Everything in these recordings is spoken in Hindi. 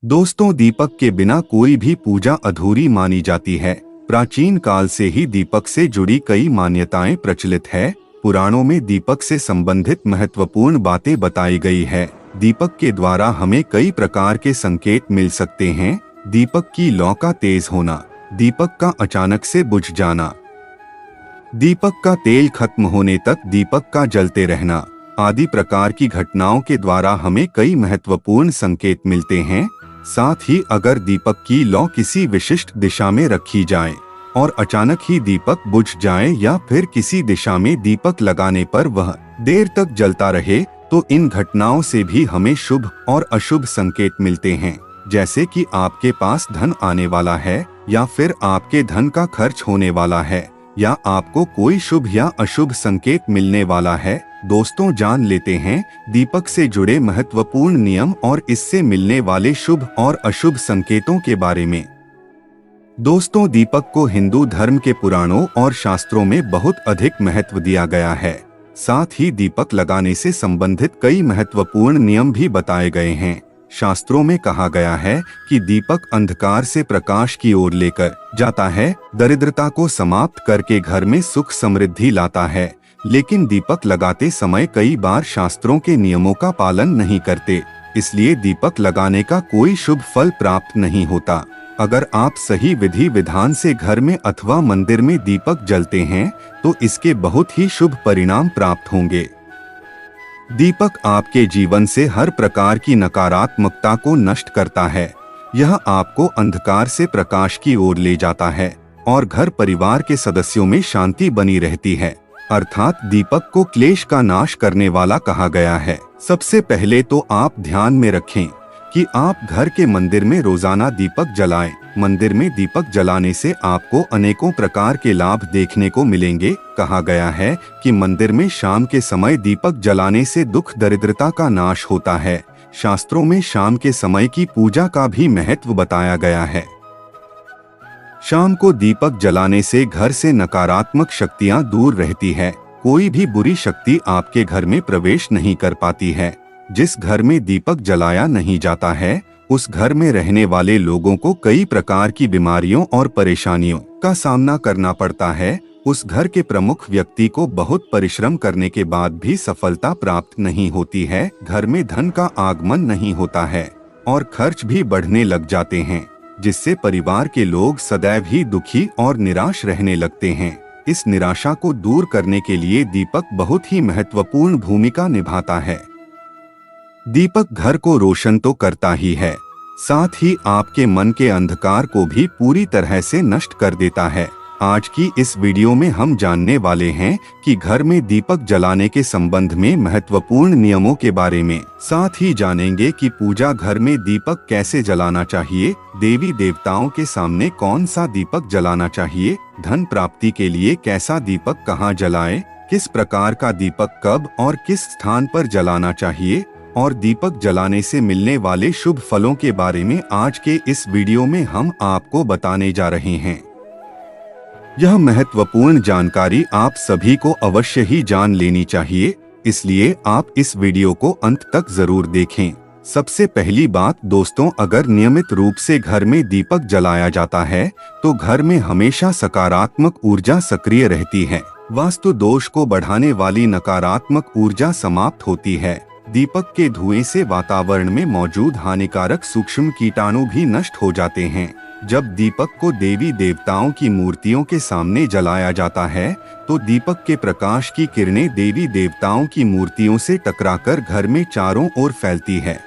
दोस्तों, दीपक के बिना कोई भी पूजा अधूरी मानी जाती है। प्राचीन काल से ही दीपक से जुड़ी कई मान्यताएं प्रचलित है। पुराणों में दीपक से संबंधित महत्वपूर्ण बातें बताई गई है। दीपक के द्वारा हमें कई प्रकार के संकेत मिल सकते हैं। दीपक की लौ का तेज होना, दीपक का अचानक से बुझ जाना, दीपक का तेल खत्म होने तक दीपक का जलते रहना आदि प्रकार की घटनाओं के द्वारा हमें कई महत्वपूर्ण संकेत मिलते हैं। साथ ही अगर दीपक की लौ किसी विशिष्ट दिशा में रखी जाए और अचानक ही दीपक बुझ जाए या फिर किसी दिशा में दीपक लगाने पर वह देर तक जलता रहे, तो इन घटनाओं से भी हमें शुभ और अशुभ संकेत मिलते हैं। जैसे कि आपके पास धन आने वाला है या फिर आपके धन का खर्च होने वाला है या आपको कोई शुभ या अशुभ संकेत मिलने वाला है। दोस्तों, जान लेते हैं दीपक से जुड़े महत्वपूर्ण नियम और इससे मिलने वाले शुभ और अशुभ संकेतों के बारे में। दोस्तों, दीपक को हिंदू धर्म के पुराणों और शास्त्रों में बहुत अधिक महत्व दिया गया है। साथ ही दीपक लगाने से संबंधित कई महत्वपूर्ण नियम भी बताए गए हैं। शास्त्रों में कहा गया है कि दीपक अंधकार से प्रकाश की ओर लेकर जाता है, दरिद्रता को समाप्त करके घर में सुख समृद्धि लाता है। लेकिन दीपक लगाते समय कई बार शास्त्रों के नियमों का पालन नहीं करते, इसलिए दीपक लगाने का कोई शुभ फल प्राप्त नहीं होता। अगर आप सही विधि विधान से घर में अथवा मंदिर में दीपक जलते हैं तो इसके बहुत ही शुभ परिणाम प्राप्त होंगे। दीपक आपके जीवन से हर प्रकार की नकारात्मकता को नष्ट करता है। यह आपको अंधकार से प्रकाश की ओर ले जाता है और घर परिवार के सदस्यों में शांति बनी रहती है। अर्थात दीपक को क्लेश का नाश करने वाला कहा गया है। सबसे पहले तो आप ध्यान में रखें कि आप घर के मंदिर में रोजाना दीपक जलाएं। मंदिर में दीपक जलाने से आपको अनेकों प्रकार के लाभ देखने को मिलेंगे। कहा गया है कि मंदिर में शाम के समय दीपक जलाने से दुख दरिद्रता का नाश होता है। शास्त्रों में शाम के समय की पूजा का भी महत्व बताया गया है। शाम को दीपक जलाने से घर से नकारात्मक शक्तियां दूर रहती है। कोई भी बुरी शक्ति आपके घर में प्रवेश नहीं कर पाती है। जिस घर में दीपक जलाया नहीं जाता है उस घर में रहने वाले लोगों को कई प्रकार की बीमारियों और परेशानियों का सामना करना पड़ता है। उस घर के प्रमुख व्यक्ति को बहुत परिश्रम करने के बाद भी सफलता प्राप्त नहीं होती है। घर में धन का आगमन नहीं होता है और खर्च भी बढ़ने लग जाते हैं, जिससे परिवार के लोग सदैव ही दुखी और निराश रहने लगते हैं। इस निराशा को दूर करने के लिए दीपक बहुत ही महत्वपूर्ण भूमिका निभाता है। दीपक घर को रोशन तो करता ही है, साथ ही आपके मन के अंधकार को भी पूरी तरह से नष्ट कर देता है। आज की इस वीडियो में हम जानने वाले हैं कि घर में दीपक जलाने के संबंध में महत्वपूर्ण नियमों के बारे में। साथ ही जानेंगे कि पूजा घर में दीपक कैसे जलाना चाहिए, देवी देवताओं के सामने कौन सा दीपक जलाना चाहिए, धन प्राप्ति के लिए कैसा दीपक कहाँ जलाएं, किस प्रकार का दीपक कब और किस स्थान पर जलाना चाहिए और दीपक जलाने से मिलने वाले शुभ फलों के बारे में आज के इस वीडियो में हम आपको बताने जा रहे हैं। यह महत्वपूर्ण जानकारी आप सभी को अवश्य ही जान लेनी चाहिए, इसलिए आप इस वीडियो को अंत तक जरूर देखें। सबसे पहली बात दोस्तों, अगर नियमित रूप से घर में दीपक जलाया जाता है तो घर में हमेशा सकारात्मक ऊर्जा सक्रिय रहती है। वास्तु दोष को बढ़ाने वाली नकारात्मक ऊर्जा समाप्त होती है। दीपक के धुएं से वातावरण में मौजूद हानिकारक सूक्ष्म कीटाणु भी नष्ट हो जाते हैं। जब दीपक को देवी देवताओं की मूर्तियों के सामने जलाया जाता है तो दीपक के प्रकाश की किरणें देवी देवताओं की मूर्तियों से टकराकर घर में चारों ओर फैलती है,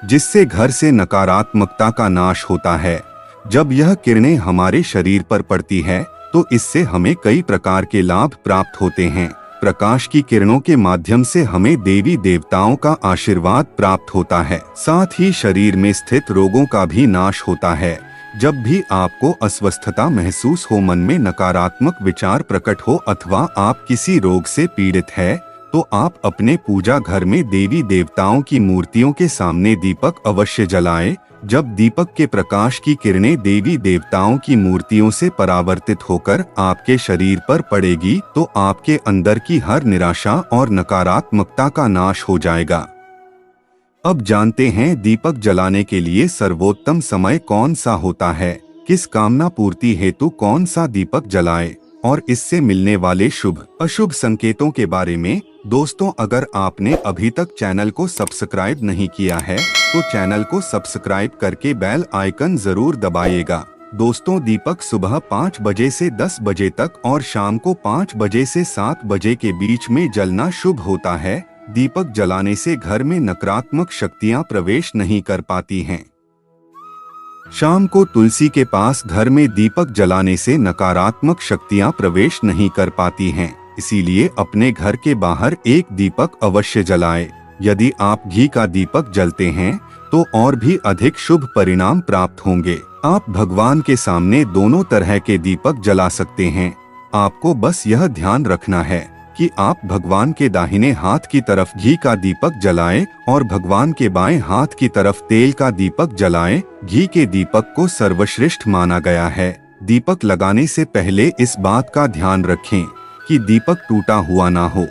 जिससे घर से नकारात्मकता का नाश होता है। जब यह किरणें हमारे शरीर पर पड़ती है तो इससे हमें कई प्रकार के लाभ प्राप्त होते हैं। प्रकाश की किरणों के माध्यम से हमें देवी देवताओं का आशीर्वाद प्राप्त होता है। साथ ही शरीर में स्थित रोगों का भी नाश होता है। जब भी आपको अस्वस्थता महसूस हो, मन में नकारात्मक विचार प्रकट हो अथवा आप किसी रोग से पीड़ित है तो आप अपने पूजा घर में देवी देवताओं की मूर्तियों के सामने दीपक अवश्य जलाएं। जब दीपक के प्रकाश की किरणें देवी देवताओं की मूर्तियों से परावर्तित होकर आपके शरीर पर पड़ेगी तो आपके अंदर की हर निराशा और नकारात्मकता का नाश हो जाएगा। अब जानते हैं दीपक जलाने के लिए सर्वोत्तम समय कौन सा होता है, किस कामना पूर्ति हेतु कौन सा दीपक जलाएं और इससे मिलने वाले शुभ अशुभ संकेतों के बारे में। दोस्तों, अगर आपने अभी तक चैनल को सब्सक्राइब नहीं किया है तो चैनल को सब्सक्राइब करके बेल आइकन जरूर दबाइएगा। दोस्तों, दीपक सुबह 5 बजे से 10 बजे तक और शाम को 5 बजे से 7 बजे के बीच में जलना शुभ होता है। दीपक जलाने से घर में नकारात्मक शक्तियां प्रवेश नहीं कर पाती हैं। शाम को तुलसी के पास घर में दीपक जलाने से नकारात्मक शक्तियां प्रवेश नहीं कर पाती हैं। इसीलिए अपने घर के बाहर एक दीपक अवश्य जलाएं। यदि आप घी का दीपक जलते हैं तो और भी अधिक शुभ परिणाम प्राप्त होंगे। आप भगवान के सामने दोनों तरह के दीपक जला सकते हैं। आपको बस यह ध्यान रखना है कि आप भगवान के दाहिने हाथ की तरफ घी का दीपक जलाएं और भगवान के बाएं हाथ की तरफ तेल का दीपक जलाएं। घी के दीपक को सर्वश्रेष्ठ माना गया है। दीपक लगाने से पहले इस बात का ध्यान रखें कि दीपक टूटा हुआ ना हो।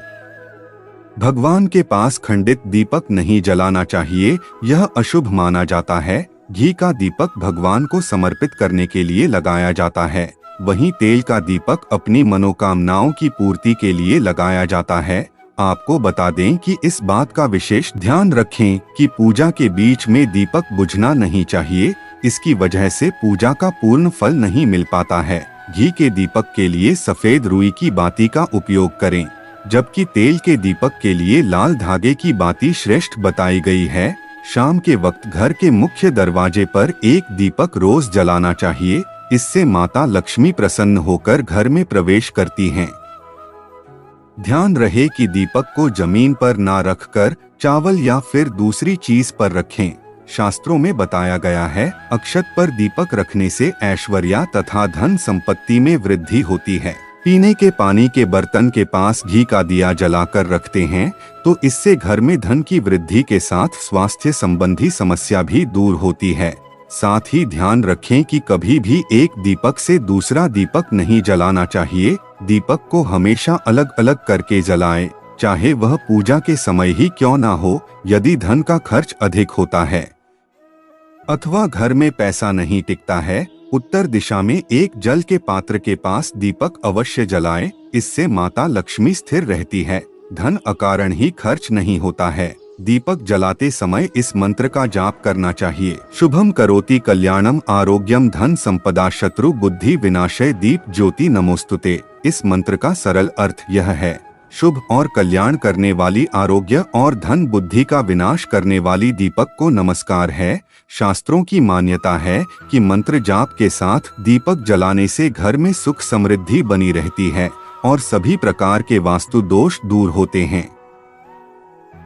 भगवान के पास खंडित दीपक नहीं जलाना चाहिए, यह अशुभ माना जाता है। घी का दीपक भगवान को समर्पित करने के लिए लगाया जाता है, वहीं तेल का दीपक अपनी मनोकामनाओं की पूर्ति के लिए लगाया जाता है। आपको बता दें कि इस बात का विशेष ध्यान रखें कि पूजा के बीच में दीपक बुझना नहीं चाहिए। इसकी वजह से पूजा का पूर्ण फल नहीं मिल पाता है। घी के दीपक के लिए सफेद रुई की बाती का उपयोग करें, जबकि तेल के दीपक के लिए लाल धागे की बाती श्रेष्ठ बताई गई है। शाम के वक्त घर के मुख्य दरवाजे पर एक दीपक रोज जलाना चाहिए। इससे माता लक्ष्मी प्रसन्न होकर घर में प्रवेश करती हैं। ध्यान रहे कि दीपक को जमीन पर ना रखकर चावल या फिर दूसरी चीज पर रखें। शास्त्रों में बताया गया है, अक्षत पर दीपक रखने से ऐश्वर्य तथा धन संपत्ति में वृद्धि होती है। पीने के पानी के बर्तन के पास घी का दिया जलाकर रखते हैं तो इससे घर में धन की वृद्धि के साथ स्वास्थ्य संबंधी समस्या भी दूर होती है। साथ ही ध्यान रखें कि कभी भी एक दीपक से दूसरा दीपक नहीं जलाना चाहिए। दीपक को हमेशा अलग अलग करके जलाएं, चाहे वह पूजा के समय ही क्यों ना हो। यदि धन का खर्च अधिक होता है अथवा घर में पैसा नहीं टिकता है, उत्तर दिशा में एक जल के पात्र के पास दीपक अवश्य जलाएं। इससे माता लक्ष्मी स्थिर रहती है, धन अकारण ही खर्च नहीं होता है। दीपक जलाते समय इस मंत्र का जाप करना चाहिए। शुभम करोति कल्याणम आरोग्यम धन संपदा शत्रु बुद्धि विनाशय दीप ज्योति नमोस्तुते। इस मंत्र का सरल अर्थ यह है, शुभ और कल्याण करने वाली आरोग्य और धन बुद्धि का विनाश करने वाली दीपक को नमस्कार है। शास्त्रों की मान्यता है कि मंत्र जाप के साथ दीपक जलाने से घर में सुख समृद्धि बनी रहती है और सभी प्रकार के वास्तु दोष दूर होते हैं।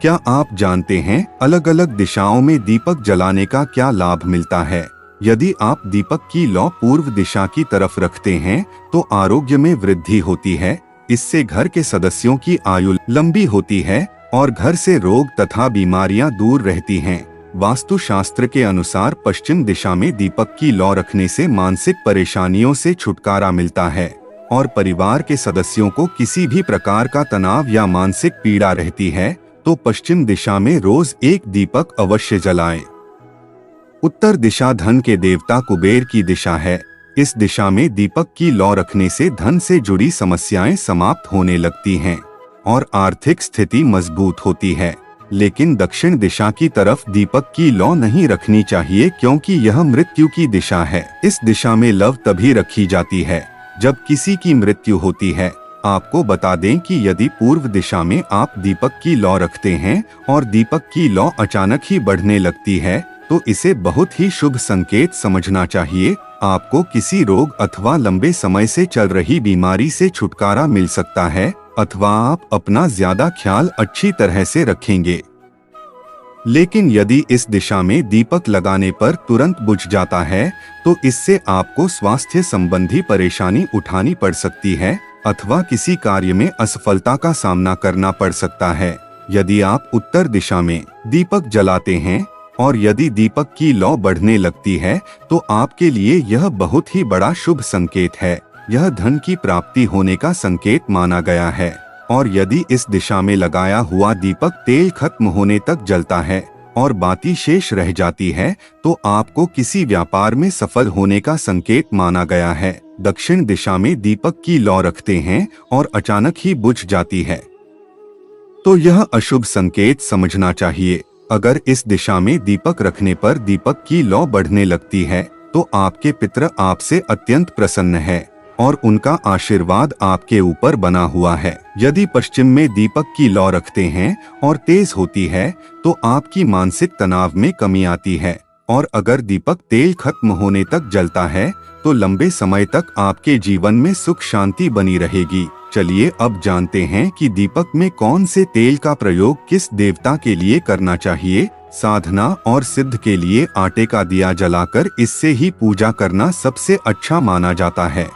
क्या आप जानते हैं अलग अलग दिशाओं में दीपक जलाने का क्या लाभ मिलता है? यदि आप दीपक की लौ पूर्व दिशा की तरफ रखते हैं तो आरोग्य में वृद्धि होती है। इससे घर के सदस्यों की आयु लंबी होती है और घर से रोग तथा बीमारियां दूर रहती हैं। वास्तु शास्त्र के अनुसार पश्चिम दिशा में दीपक की लौ रखने से मानसिक परेशानियों से छुटकारा मिलता है और परिवार के सदस्यों को किसी भी प्रकार का तनाव या मानसिक पीड़ा रहती है तो पश्चिम दिशा में रोज एक दीपक अवश्य जलाएं। उत्तर दिशा धन के देवता कुबेर की दिशा है। इस दिशा में दीपक की लौ रखने से धन से जुड़ी समस्याएं समाप्त होने लगती हैं और आर्थिक स्थिति मजबूत होती है। लेकिन दक्षिण दिशा की तरफ दीपक की लौ नहीं रखनी चाहिए क्योंकि यह मृत्यु की दिशा है। इस दिशा में लौ तभी रखी जाती है जब किसी की मृत्यु होती है। आपको बता दें कि यदि पूर्व दिशा में आप दीपक की लौ रखते हैं और दीपक की लौ अचानक ही बढ़ने लगती है तो इसे बहुत ही शुभ संकेत समझना चाहिए। आपको किसी रोग अथवा लंबे समय से चल रही बीमारी से छुटकारा मिल सकता है अथवा आप अपना ज्यादा ख्याल अच्छी तरह से रखेंगे। लेकिन यदि इस दिशा में दीपक लगाने पर तुरंत बुझ जाता है तो इससे आपको स्वास्थ्य संबंधी परेशानी उठानी पड़ सकती है अथवा किसी कार्य में असफलता का सामना करना पड़ सकता है। यदि आप उत्तर दिशा में दीपक जलाते हैं और यदि दीपक की लौ बढ़ने लगती है तो आपके लिए यह बहुत ही बड़ा शुभ संकेत है। यह धन की प्राप्ति होने का संकेत माना गया है। और यदि इस दिशा में लगाया हुआ दीपक तेल खत्म होने तक जलता है और बाती शेष रह जाती है तो आपको किसी व्यापार में सफल होने का संकेत माना गया है। दक्षिण दिशा में दीपक की लौ रखते हैं और अचानक ही बुझ जाती है तो यह अशुभ संकेत समझना चाहिए। अगर इस दिशा में दीपक रखने पर दीपक की लौ बढ़ने लगती है तो आपके पितर आपसे अत्यंत प्रसन्न है और उनका आशीर्वाद आपके ऊपर बना हुआ है। यदि पश्चिम में दीपक की लौ रखते हैं और तेज होती है तो आपकी मानसिक तनाव में कमी आती है, और अगर दीपक तेल खत्म होने तक जलता है तो लंबे समय तक आपके जीवन में सुख शांति बनी रहेगी। चलिए अब जानते हैं कि दीपक में कौन से तेल का प्रयोग किस देवता के लिए करना चाहिए। साधना और सिद्ध के लिए आटे का दिया जलाकर इससे ही पूजा करना सबसे अच्छा माना जाता है।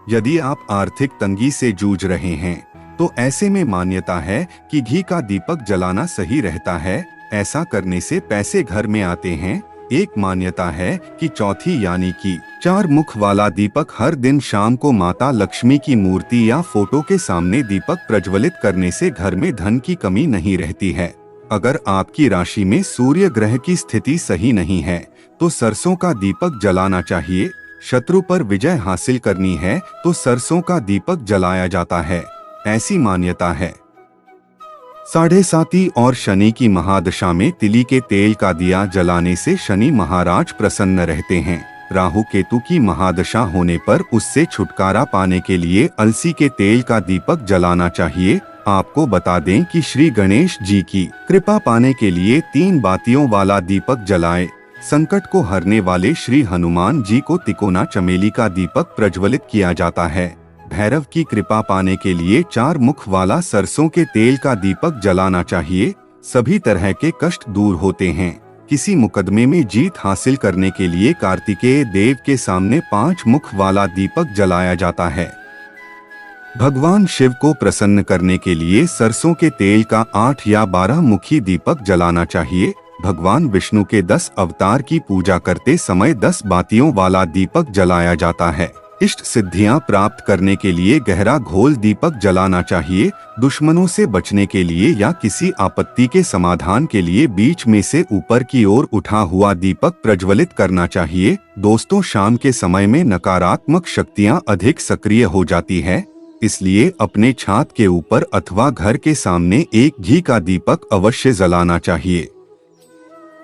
यदि आप आर्थिक तंगी से जूझ रहे हैं तो ऐसे में मान्यता है कि घी का दीपक जलाना सही रहता है। ऐसा करने से पैसे घर में आते हैं। एक मान्यता है कि चौथी यानी कि 4 मुख वाला दीपक हर दिन शाम को माता लक्ष्मी की मूर्ति या फोटो के सामने दीपक प्रज्वलित करने से घर में धन की कमी नहीं रहती है। अगर आपकी राशि में सूर्य ग्रह की स्थिति सही नहीं है तो सरसों का दीपक जलाना चाहिए। शत्रु पर विजय हासिल करनी है तो सरसों का दीपक जलाया जाता है, ऐसी मान्यता है। 7.5 और शनि की महादशा में तिली के तेल का दिया जलाने से शनि महाराज प्रसन्न रहते हैं। राहु केतु की महादशा होने पर उससे छुटकारा पाने के लिए अलसी के तेल का दीपक जलाना चाहिए। आपको बता दें कि श्री गणेश जी की कृपा पाने के लिए 3 बातियों वाला दीपक जलाएं। संकट को हरने वाले श्री हनुमान जी को तिकोना चमेली का दीपक प्रज्वलित किया जाता है। भैरव की कृपा पाने के लिए 4 मुख वाला सरसों के तेल का दीपक जलाना चाहिए। सभी तरह के कष्ट दूर होते हैं। किसी मुकदमे में जीत हासिल करने के लिए कार्तिकेय देव के सामने 5 मुख वाला दीपक जलाया जाता है। भगवान शिव को प्रसन्न करने के लिए सरसों के तेल का 8 या 12 मुखी दीपक जलाना चाहिए। भगवान विष्णु के 10 अवतार की पूजा करते समय 10 बातियों वाला दीपक जलाया जाता है। इष्ट सिद्धियां प्राप्त करने के लिए गहरा घोल दीपक जलाना चाहिए। दुश्मनों से बचने के लिए या किसी आपत्ति के समाधान के लिए बीच में से ऊपर की ओर उठा हुआ दीपक प्रज्वलित करना चाहिए। दोस्तों, शाम के समय में नकारात्मक शक्तियां अधिक सक्रिय हो जाती है, इसलिए अपने छात के ऊपर अथवा घर के सामने एक घी का दीपक अवश्य जलाना चाहिए।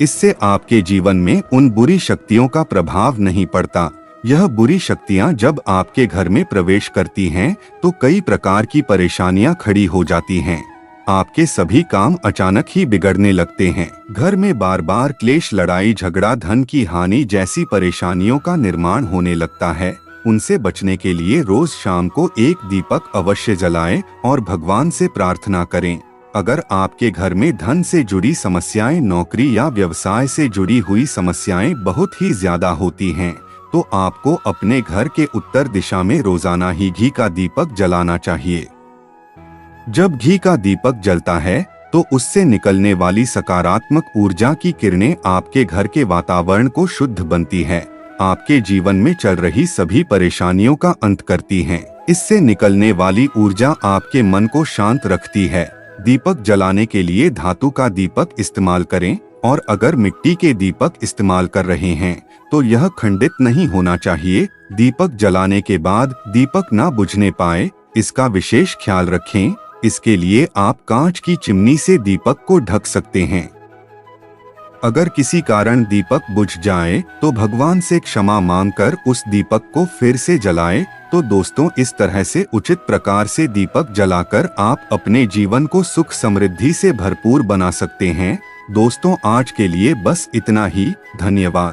इससे आपके जीवन में उन बुरी शक्तियों का प्रभाव नहीं पड़ता। यह बुरी शक्तियां जब आपके घर में प्रवेश करती हैं तो कई प्रकार की परेशानियां खड़ी हो जाती हैं। आपके सभी काम अचानक ही बिगड़ने लगते हैं। घर में बार बार क्लेश, लड़ाई झगड़ा, धन की हानि जैसी परेशानियों का निर्माण होने लगता है। उनसे बचने के लिए रोज शाम को एक दीपक अवश्य जलाएं और भगवान से प्रार्थना करें। अगर आपके घर में धन से जुड़ी समस्याएं, नौकरी या व्यवसाय से जुड़ी हुई समस्याएं बहुत ही ज्यादा होती हैं, तो आपको अपने घर के उत्तर दिशा में रोजाना ही घी का दीपक जलाना चाहिए। जब घी का दीपक जलता है तो उससे निकलने वाली सकारात्मक ऊर्जा की किरणें आपके घर के वातावरण को शुद्ध बनती है, आपके जीवन में चल रही सभी परेशानियों का अंत करती हैं। इससे निकलने वाली ऊर्जा आपके मन को शांत रखती है। दीपक जलाने के लिए धातु का दीपक इस्तेमाल करें, और अगर मिट्टी के दीपक इस्तेमाल कर रहे हैं तो यह खंडित नहीं होना चाहिए। दीपक जलाने के बाद दीपक ना बुझने पाए, इसका विशेष ख्याल रखें। इसके लिए आप कांच की चिमनी से दीपक को ढक सकते हैं। अगर किसी कारण दीपक बुझ जाए तो भगवान से क्षमा मांगकर उस दीपक को फिर से जलाएं। तो दोस्तों, इस तरह से उचित प्रकार से दीपक जलाकर आप अपने जीवन को सुख समृद्धि से भरपूर बना सकते हैं। दोस्तों, आज के लिए बस इतना ही। धन्यवाद।